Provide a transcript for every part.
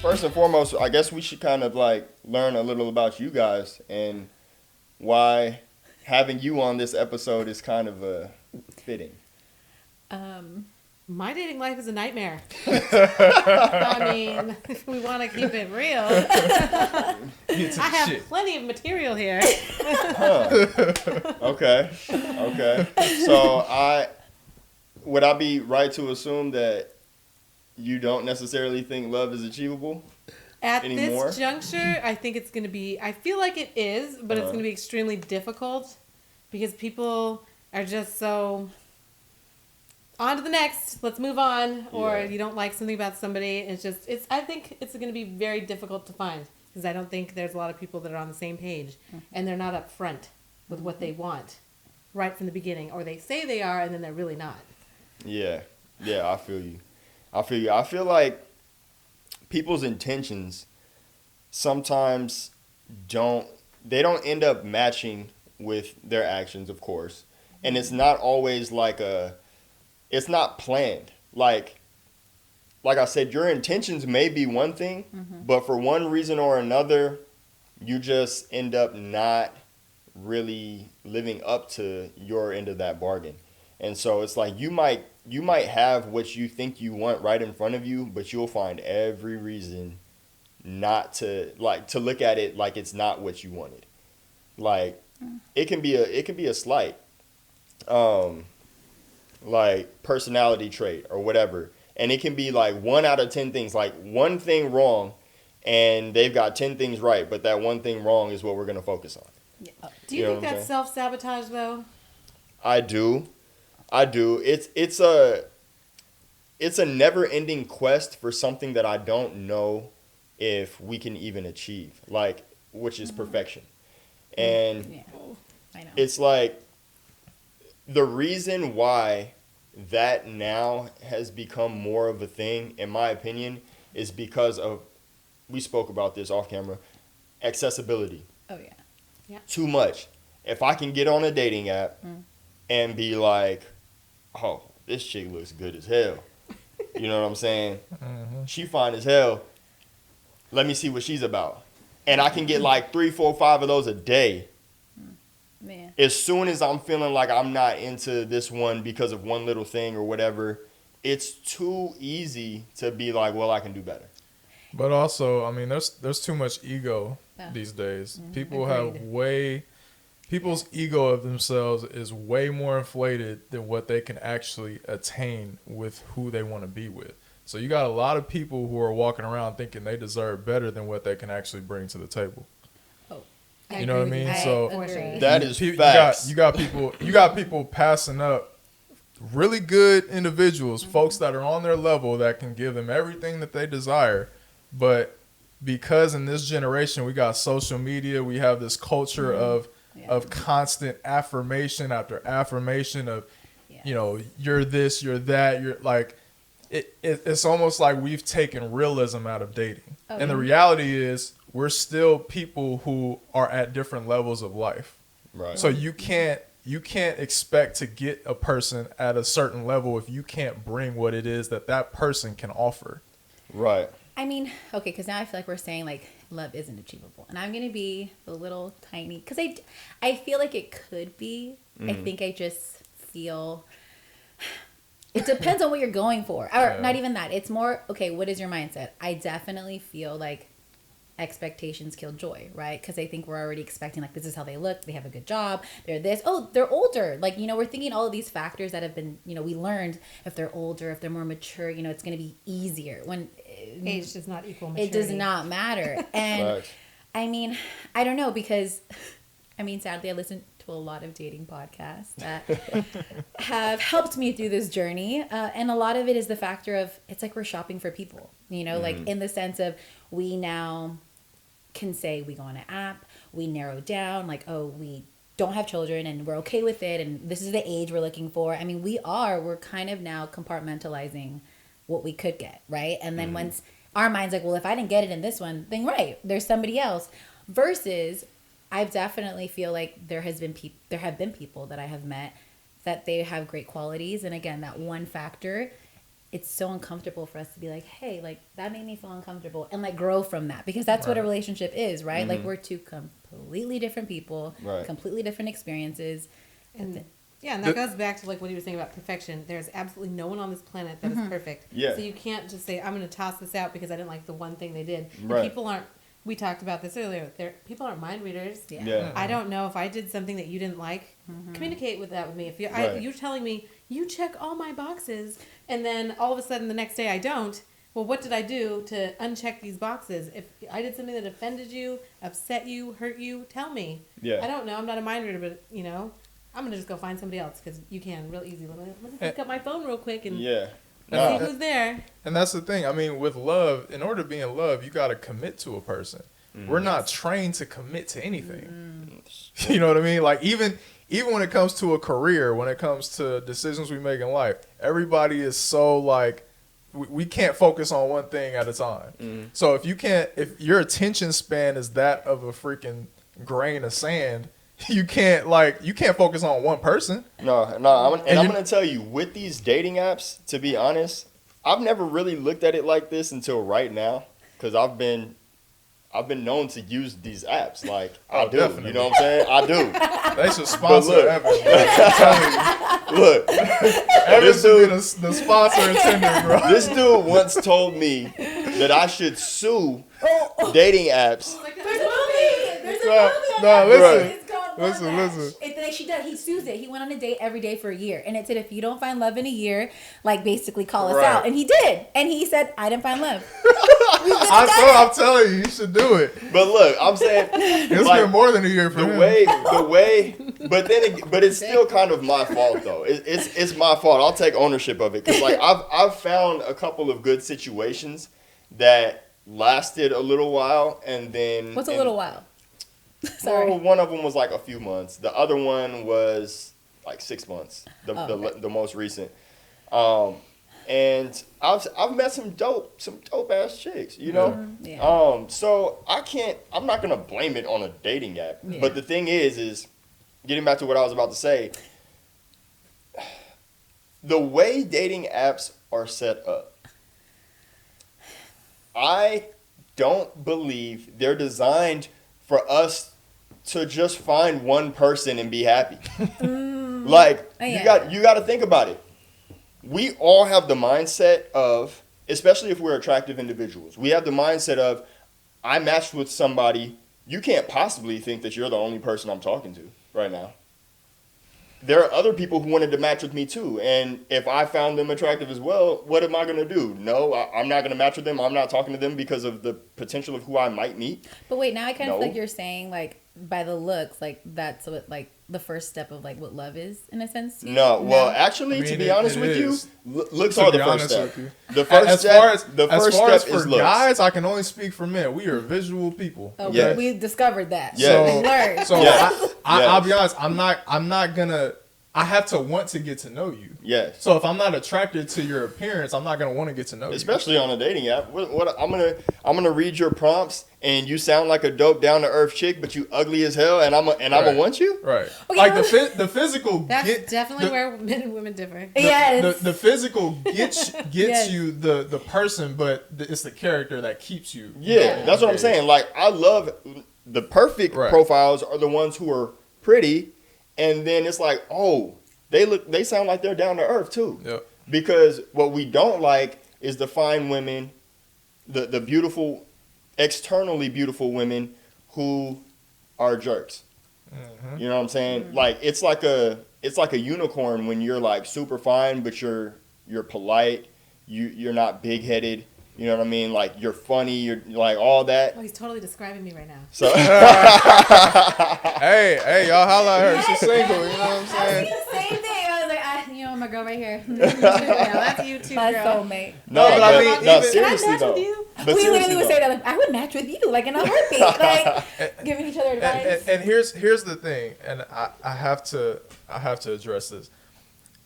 first and foremost, I guess we should kind of like learn a little about you guys and why having you on this episode is kind of fitting. My dating life is a nightmare. I mean, if we want to keep it real, I have plenty of material here. Okay. So would I be right to assume that you don't necessarily think love is achievable At anymore? this juncture, I think it's going to be, I feel like it is, but it's going to be extremely difficult because people are just so on to the next, let's move on, or you don't like something about somebody. I think it's going to be very difficult to find because I don't think there's a lot of people that are on the same page and they're not upfront with what they want right from the beginning, or they say they are and then they're really not. Yeah, I feel you. I feel like people's intentions sometimes don't end up matching with their actions, of course. And it's not always like it's not planned. Like I said, your intentions may be one thing, but for one reason or another, you just end up not really living up to your end of that bargain. And so it's like you might have what you think you want right in front of you, but you'll find every reason not to look at it like it's not what you wanted. Like it can be a slight like personality trait or whatever, and it can be like 1 out of 10 things, like one thing wrong and they've got 10 things right, but that one thing wrong is what we're going to focus on. Yeah. Do you think that's self-sabotage though? I do. It's a never-ending quest for something that I don't know if we can even achieve, like, which is perfection. And I know. it's like the reason why that now has become more of a thing, in my opinion, is because of, we spoke about this off camera, accessibility. Oh, yeah. Too much. If I can get on a dating app and be like, oh, this chick looks good as hell. You know what I'm saying? She fine as hell. Let me see what she's about. And I can get like 3, 4, 5 of those a day. Man. As soon as I'm feeling like I'm not into this one because of one little thing or whatever, it's too easy to be like, well, I can do better. But also, I mean, there's too much ego these days. People people's ego of themselves is way more inflated than what they can actually attain with who they want to be with. So you got a lot of people who are walking around thinking they deserve better than what they can actually bring to the table. Oh, you know what I mean? So that is facts. You got people passing up really good individuals, folks that are on their level that can give them everything that they desire. But because in this generation we got social media, we have this culture of constant affirmation after affirmation of, you know, you're this, you're that, you're like, it's almost like we've taken realism out of dating. Oh, and the reality is we're still people who are at different levels of life. Right. So you can't expect to get a person at a certain level if you can't bring what it is that person can offer. Right. I mean, okay, because now I feel like we're saying like love isn't achievable, and I'm gonna be a little tiny because I feel like it could be. I think I just feel it depends on what you're going for, or not even that. It's more okay. What is your mindset? I definitely feel like expectations kill joy, right? Because I think we're already expecting like this is how they look, they have a good job, they're this, oh, they're older, like, you know, we're thinking all of these factors that have been, you know, we learned if they're older, if they're more mature, you know, it's going to be easier when age does not equal maturity. It does not matter. And I mean, I don't know, because I mean, sadly I listen to a lot of dating podcasts that have helped me through this journey, and a lot of it is the factor of it's like we're shopping for people, you know, like in the sense of we now can say we go on an app, we narrow down like, oh, we don't have children and we're okay with it, and this is the age we're looking for. I mean, we're kind of now compartmentalizing what we could get, right? And then once our mind's like, well, if I didn't get it in this one, then right, there's somebody else. Versus I definitely feel like there have been people that I have met that they have great qualities, and again, that one factor it's so uncomfortable for us to be like, hey, like that made me feel uncomfortable, and like grow from that, because that's what a relationship is, right? Mm-hmm. Like we're two completely different people, completely different experiences. And and that goes back to like what he was saying about perfection. There's absolutely no one on this planet that is perfect. Yeah. So you can't just say, I'm going to toss this out because I didn't like the one thing they did. Right. And people aren't, we talked about this earlier, people aren't mind readers. Yeah. I don't know if I did something that you didn't like. Communicate with that with me. If you're telling me, you check all my boxes, and then all of a sudden the next day I don't, well, what did I do to uncheck these boxes? If I did something that offended you, upset you, hurt you, tell me. Yeah. I don't know. I'm not a mind reader, but, I'm going to just go find somebody else because you can real easy. Let me pick up my phone real quick and see who's there. And that's the thing. I mean, with love, in order to be in love, you got to commit to a person. We're not trained to commit to anything. You know what I mean? Like even when it comes to a career, when it comes to decisions we make in life, everybody is so like, we can't focus on one thing at a time. So if your attention span is that of a freaking grain of sand, you can't focus on one person. No. I'm gonna tell you, with these dating apps, to be honest, I've never really looked at it like this until right now, because I've been known to use these apps. Like I do, definitely. you know what I'm saying? I do. They should sponsor look. Evan. I'm telling you. Look, Evan should be the sponsor and tender, bro. this dude once told me that I should sue dating apps. There's a movie. There's a No, movie. no, listen. It's called Listen, Love listen. He sues it. He went on a date every day for a year, and it said, if you don't find love in a year, like basically call us Right. out. And he did, and he said, I didn't find love. I'm telling you, you should do it. But look, I'm saying It's like, been more than a year for the him. way, but it's still kind of my fault though. It's my fault. I'll take ownership of it, because like I've found a couple of good situations that lasted a little while, and then What's a little while? Sorry. Well, one of them was like a few months. The other one was like 6 months. The most recent. And I've met some dope ass chicks, you know. Yeah. So I'm not gonna blame it on a dating app. Yeah. But the thing is getting back to what I was about to say. The way dating apps are set up, I don't believe they're designed for us to just find one person and be happy. Like, you got to think about it. We all have the mindset of, especially if we're attractive individuals, we have the mindset of, I matched with somebody, you can't possibly think that you're the only person I'm talking to right now. There are other people who wanted to match with me too, and if I found them attractive as well, what am I going to do? No, I'm not going to match with them. I'm not talking to them because of the potential of who I might meet. But wait, now I kind of feel like you're saying, like, by the looks, like, that's what, like, the first step of, like, what love is, in a sense? No, well, actually, to be honest with you, looks are the first step. The As far as step for is looks. guys, I can only speak for men. We are visual people. Okay, Yes. we discovered that. Yes. We learned. So Yes. I'll be honest. I'm not gonna. I have to want to get to know you. Yes. So if I'm not attracted to your appearance, I'm not gonna want to get to know you. Especially on a dating app. What I'm gonna read your prompts, and you sound like a dope, down to earth chick, but you ugly as hell, and I'm gonna want you. Right. Okay, Like the physical. That's definitely where men and women differ. Yes. The physical gets you the person, but it's the character that keeps you. Yeah, that's what I'm saying. Like, I love the perfect profiles are the ones who are pretty, and then it's like, oh, they sound like they're down to earth too. Yep. Because what we don't like is the fine women, the beautiful, externally beautiful women who are jerks. Mm-hmm. You know what I'm saying? Like, it's like a unicorn when you're like super fine, but you're polite. You're not big headed. You know what I mean? Like, you're funny. You're like all that. Oh, he's totally describing me right now. So hey, y'all holla at her. She's single. You know what I'm I was saying? thinking the same thing. I was like, my girl right here. Yeah, that's you too, My girl. soulmate. no, but but I mean, no, even- Can I seriously match though. with you? But We seriously literally would though. say that, like, I would match with you, like, in a heartbeat, like giving each other advice. And here's the thing, and I have to address this.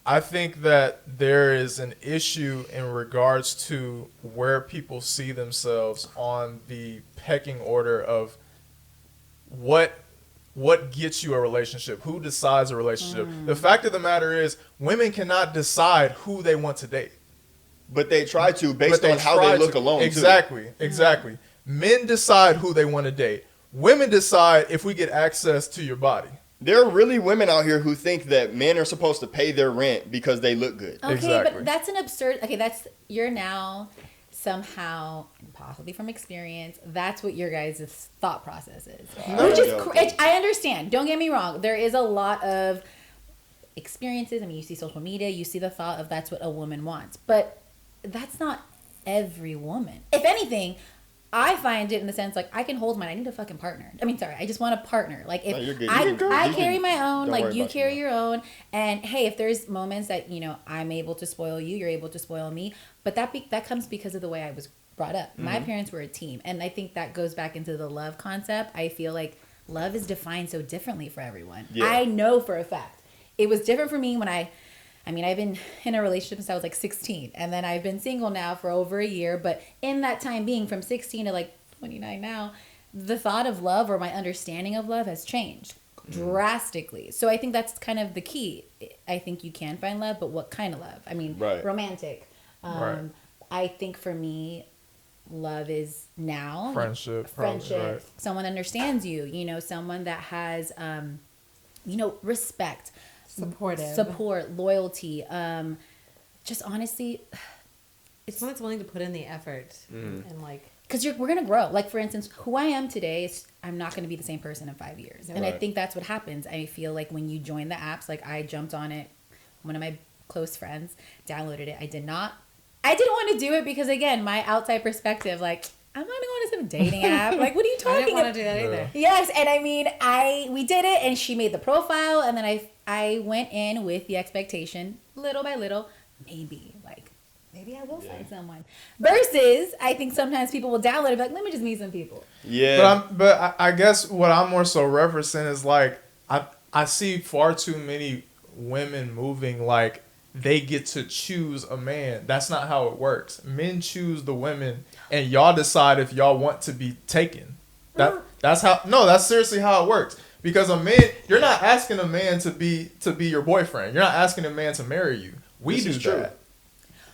I think that there is an issue in regards to where people see themselves on the pecking order of what gets you a relationship, who decides a relationship. The fact of the matter is, women cannot decide who they want to date. But they try to based on how they look alone. Exactly. Men decide who they want to date. Women decide if we get access to your body. There are really women out here who think that men are supposed to pay their rent because they look good. Okay, Exactly. but that's an absurd. Okay, you're now somehow, possibly from experience, that's what your guys' thought process is. Which is, I understand. Don't get me wrong. There is a lot of experiences. I mean, you see social media, you see the thought of that's what a woman wants. But that's not every woman. If anything, I find it in the sense like I can hold mine. I need a fucking partner. I mean, sorry, I just want a partner. Like if I carry my own, like you carry your own, and hey, if there's moments that I'm able to spoil you, you're able to spoil me, but that comes because of the way I was brought up. Mm-hmm. My parents were a team, and I think that goes back into the love concept. I feel like love is defined so differently for everyone. Yeah. I know for a fact it was different for me when I've been in a relationship since I was like 16, and then I've been single now for over a year. But in that time being from 16 to like 29 now, the thought of love or my understanding of love has changed drastically. So I think that's kind of the key. I think you can find love, but what kind of love? I mean, romantic. I think for me, love is now friendship. Right. Someone understands you, someone that has, respect. Support, loyalty, just honestly, it's someone that's willing to put in the effort and because we're gonna grow. Like for instance, who I am today, I'm not gonna be the same person in 5 years, and I think that's what happens. I feel like when you join the apps, like I jumped on it, one of my close friends downloaded it. I didn't want to do it because again, my outside perspective, like I'm not going to some dating app. Like, what are you talking about? I didn't want to do that either. Yes, and I mean, we did it, and she made the profile, and then I went in with the expectation, little by little, maybe I will find someone. Versus, I think sometimes people will download it, but like, let me just meet some people. Yeah. But I guess what I'm more so referencing is like I see far too many women moving like they get to choose a man. That's not how it works. Men choose the women, and y'all decide if y'all want to be taken. That's seriously how it works. Because a man, you're not asking a man to be your boyfriend. You're not asking a man to marry you. We do that.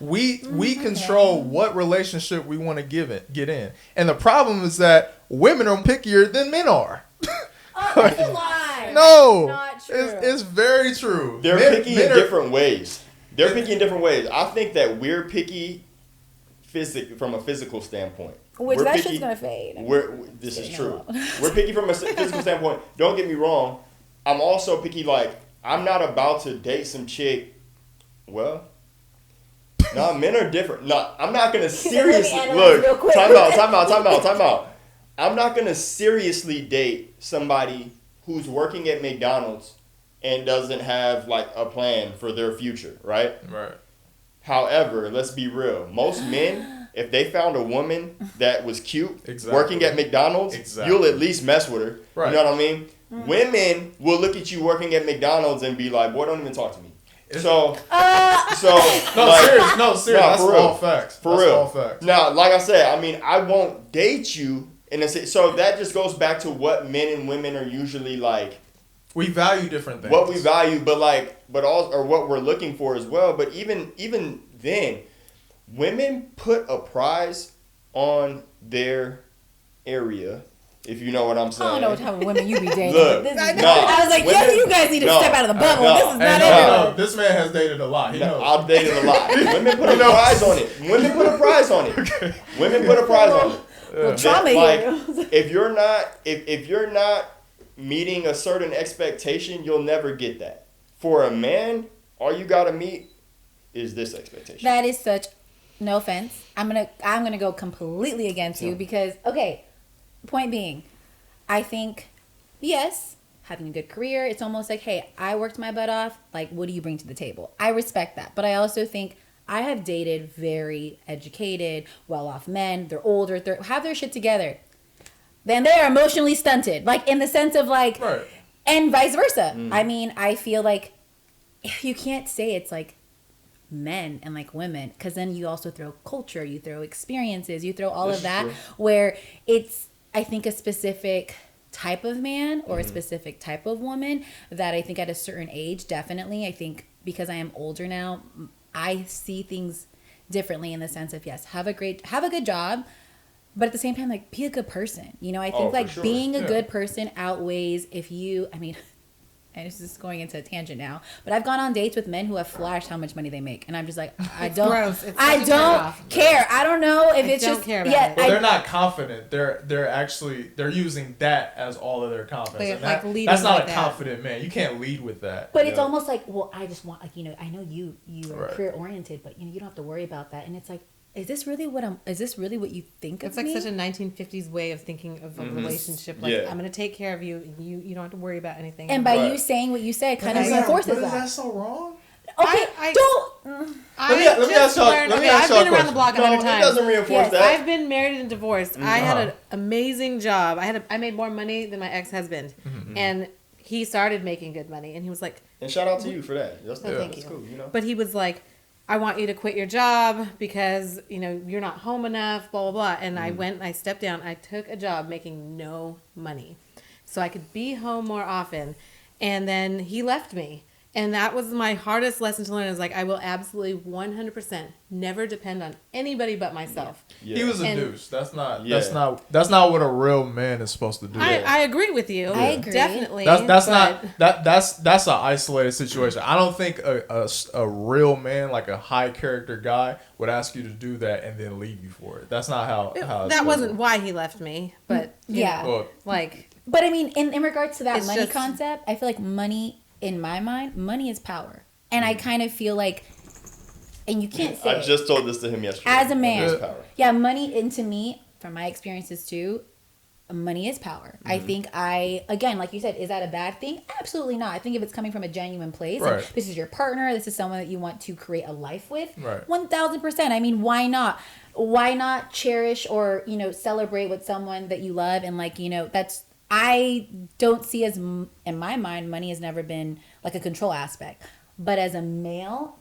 We control what relationship we want to get in. And the problem is that women are pickier than men are. That's a lie. No, not true. It's very true. They're picky in different ways. I think that we're picky from a physical standpoint. Which that shit's gonna fade. This is true. We're picky from a physical standpoint. Don't get me wrong. I'm also picky. Like I'm not about to date some chick. Well, no, men are different. No, I'm not gonna seriously look. Time out. I'm not gonna seriously date somebody who's working at McDonald's and doesn't have like a plan for their future, right? Right. However, let's be real. Most men, if they found a woman that was cute, working at McDonald's, you'll at least mess with her. Right. You know what I mean? Mm-hmm. Women will look at you working at McDonald's and be like, "Boy, don't even talk to me." Serious. That's all facts. For real. All facts. Now, like I said, I mean, I won't date you so that just goes back to what men and women are usually like. We value different things. What we value, but what we're looking for as well. But even then, women put a prize on their area. If you know what I'm saying. I don't know what type of women you be dating. Look, I was like, you guys need to step out of the bubble. This is not everyone. This man has dated a lot. He knows. I've dated a lot. Women put a prize on it. Women put a prize on it. Okay. Women put a prize on it. Well, trauma here. If you're not meeting a certain expectation, you'll never get that. For a man, all you gotta meet is this expectation. That is such. No offense. I'm gonna go completely against you because point being, I think yes, having a good career. It's almost like, hey, I worked my butt off. Like, what do you bring to the table? I respect that, but I also think I have dated very educated, well-off men. They're older. They have their shit together. Then they are emotionally stunted, like in the sense of like, and vice versa. Mm. I mean, I feel like you can't say it's like men and like women, because then you also throw culture, you throw experiences, you throw all of that, where it's, I think, a specific type of man or a specific type of woman that I think at a certain age, definitely, I think because I am older now, I see things differently in the sense of, yes, have a good job, but at the same time, like, be a good person. You know, I think like being a good person outweighs if you, I mean, and it's just going into a tangent now, but I've gone on dates with men who have flashed how much money they make, and I'm just like, I don't care. I don't know if it's just care about it. Well, they're not confident. They're using that as all of their confidence. And that's not a confident man. You can't lead with that. But it's almost like, well, I just want, like, you know, I know you are career oriented, but you know, you don't have to worry about that. And it's like, is this really what you think of me? It's like such a 1950s way of thinking of a relationship. Like, I'm going to take care of you, and you don't have to worry about anything. And by you saying what you said, kind of reinforces that. But is that so wrong? Okay, Let me ask y'all I've been around the block 100 times. It doesn't reinforce that. I've been married and divorced. I had an amazing job. I made more money than my ex-husband, and he started making good money, and he was like, and shout out to you for that. Thank you. Cool, you know. But he was like, I want you to quit your job because, you know, you're not home enough, blah, blah, blah. And I went, I stepped down, I took a job making no money so I could be home more often. And then he left me. And that was my hardest lesson to learn. Is like, I will absolutely 100% never depend on anybody but myself. Yeah. He was a douche. That's not what a real man is supposed to do. I agree with you. I agree. Definitely. That's an isolated situation. I don't think a real man, like a high character guy, would ask you to do that and then leave you for it. That's not how that wasn't why he left me, but but I mean, in regards to that money concept, I feel like money, in my mind, money is power. And I kind of feel like, and you can't say I just told this to him yesterday. As a man, money, and to me, from my experiences too, money is power. I think again, like you said, is that a bad thing? Absolutely not. I think if it's coming from a genuine place, and this is your partner, this is someone that you want to create a life with, 1000%. I mean, why not? Why not cherish or, you know, celebrate with someone that you love? And like, you know, I don't see as, in my mind, money has never been like a control aspect. But as a male,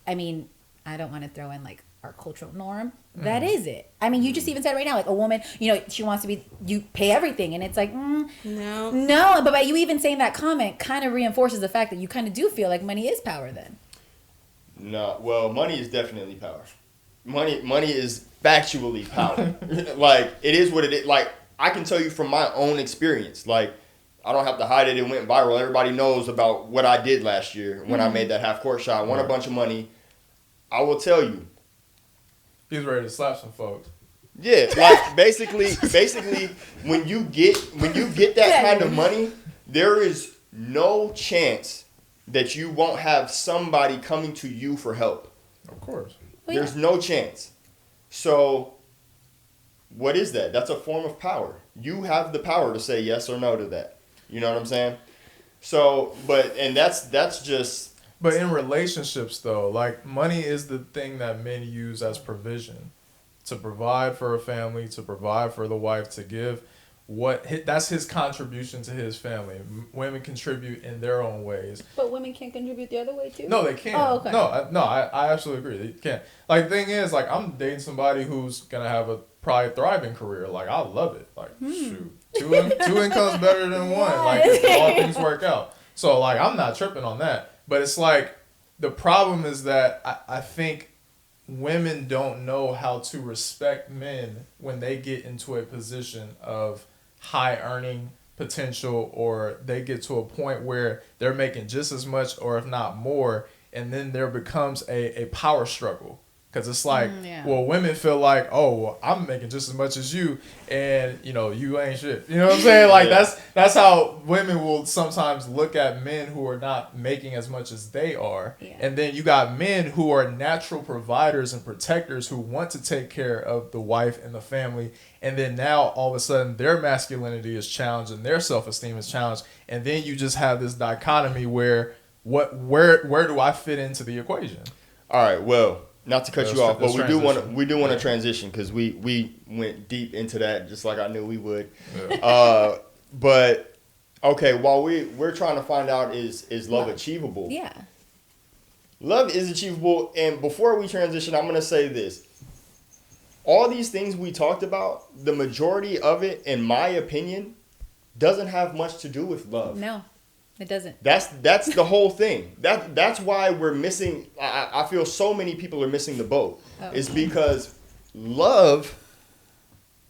I mean, I don't want to throw in like our cultural norm. That is it. I mean, you just even said right now, like a woman, you know, she wants to be, you pay everything. And it's like, no. But by you even saying that comment kind of reinforces the fact that you kind of do feel like money is power then. No, well, money is definitely power. Money is factually power. Like, it is what it is. Like, I can tell you from my own experience, like, I don't have to hide it. It went viral. Everybody knows about what I did last year when I made that half-court shot. Won a bunch of money. I will tell you. He's ready to slap some folks. Yeah, like, basically, when you get that kind of money, there is no chance that you won't have somebody coming to you for help. Of course. There's no chance. So, what is that? That's a form of power. You have the power to say yes or no to that. You know what I'm saying? So, that's just... But in relationships, though, like, money is the thing that men use as provision. To provide for a family, to provide for the wife, to give that's his contribution to his family. Women contribute in their own ways. But women can't contribute the other way, too? No, they can't. Oh, okay. I absolutely agree. They can't. Like, the thing is, like, I'm dating somebody who's going to have a probably thriving career. Like, I love it. Like, shoot. Two incomes better than one. Like, all things work out. So, like, I'm not tripping on that. But it's like, the problem is that I think women don't know how to respect men when they get into a position of high earning potential, or they get to a point where they're making just as much or if not more, and then there becomes a power struggle. Because it's like, well, women feel like, oh, well, I'm making just as much as you, and, you know, you ain't shit. You know what I'm saying? Like, that's how women will sometimes look at men who are not making as much as they are. Yeah. And then you got men who are natural providers and protectors who want to take care of the wife and the family. And then now, all of a sudden, their masculinity is challenged and their self-esteem is challenged. And then you just have this dichotomy where where do I fit into the equation? All right, well... Not to cut you off, but we do want to transition because we went deep into that just like I knew we would. Yeah. But okay, while we're trying to find out is love achievable? Yeah. Love is achievable, and before we transition, I'm gonna say this: all these things we talked about, the majority of it, in my opinion, doesn't have much to do with love. No. It doesn't. That's the whole thing. That's why we're missing. I feel so many people are missing the boat. Is because love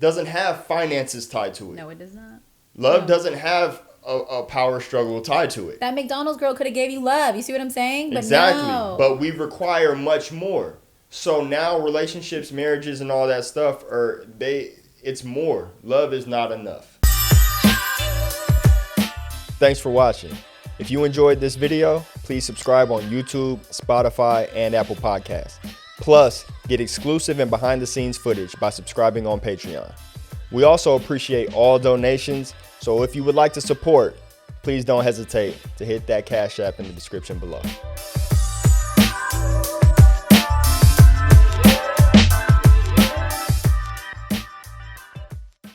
doesn't have finances tied to it. No, it does not. Love doesn't have a power struggle tied to it. That McDonald's girl could have gave you love. You see what I'm saying? But Exactly. no. But we require much more. So now relationships, marriages, and all that stuff it's more. Love is not enough. Thanks for watching. If you enjoyed this video, please subscribe on YouTube, Spotify, and Apple Podcasts. Plus, get exclusive and behind-the-scenes footage by subscribing on Patreon. We also appreciate all donations, so if you would like to support, please don't hesitate to hit that Cash App in the description below.